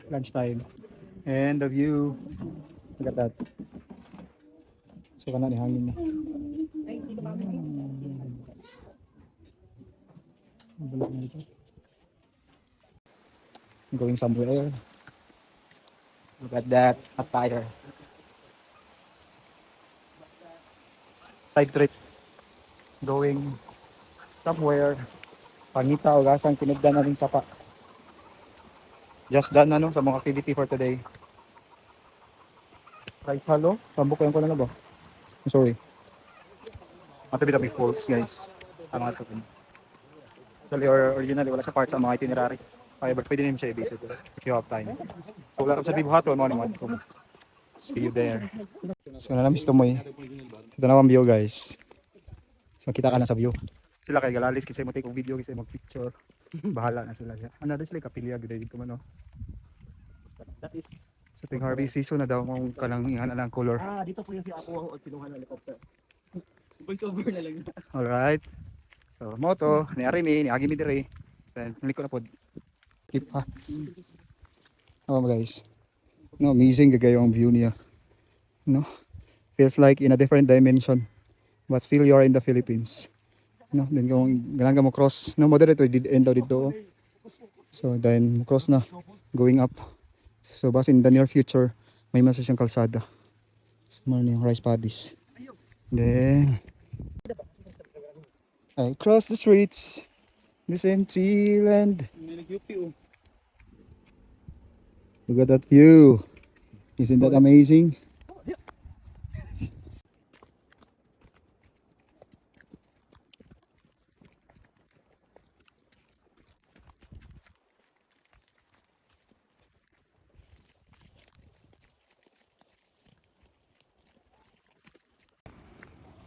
Lunchtime. And the view. Look at that. So kana ni hangin na. Going somewhere. Look at that attire. Side trip. Going somewhere. Pangita o gasang pinagdan na rin sapa. Just done na no sa mga activity for today. Rice halo. Tambok ko yung ko na ba? I'm sorry. Matabi-tabi falls guys. Ang mga sabi. Actually originally wala siya part sa mga itinerary. Kaya but pwede naman siya i-visit if you have time. So wala ka sa Bibuhaton morning one. So, see you there. So na namiss to mo eh. Ito na ang view guys. So kita ka na sa view. Sila kay galalis kasi mo take video kasi mag picture. Bahala na sila. Ano this like kapilya gid dito man no. That is So ting harvest season na daw mong kalang ihan na lang color. dito po yung si ako ang kinuha ng helicopter. Voice over na lang. All right. So moto ni Arimi ni Agi mi dire. Then liko na pod. Keep ha. Oh guys. No, amazing gagayo ang view niya. No. Feels like in a different dimension. But still you are in the Philippines. No, then kung ganang mo cross, no moderate did end daw dito. So then cross na going up. So bas in the near future may mas siyang kalsada. So man yung rice paddies. Then I cross the streets. This empty land. Look at that view. Isn't that amazing?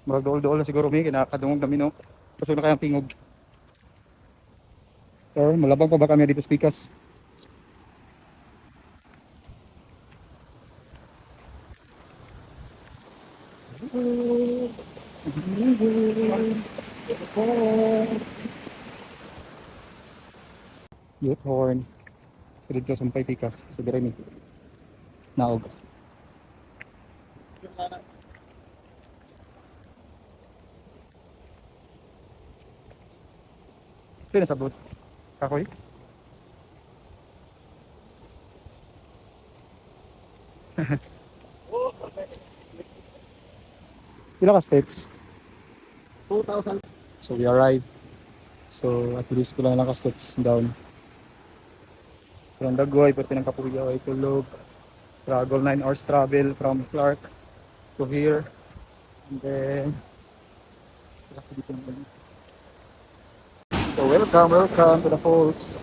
Marag dool-dool na siguro may kinakadungog kami no. Kasi na kayang tingog. Or malabang pa ba kami dito sa Pikas? Youth horn. So dito sumpay Pikas. So dire mi. Naog. Sino sa boot? Kakoy? Pila ka steps? 2,000. So we arrived. So at least kulang lang ka steps down. From Dagoy, pati ng Kapuya ay tulog. Struggle 9 hours travel from Clark to here. And then so welcome to the falls.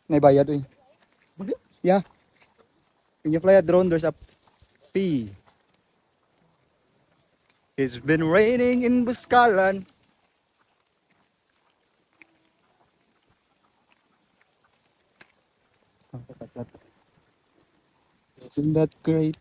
May bayad eh. Yeah. When you fly a drone, there's a fee. It's been raining in Buscalan. Isn't that great?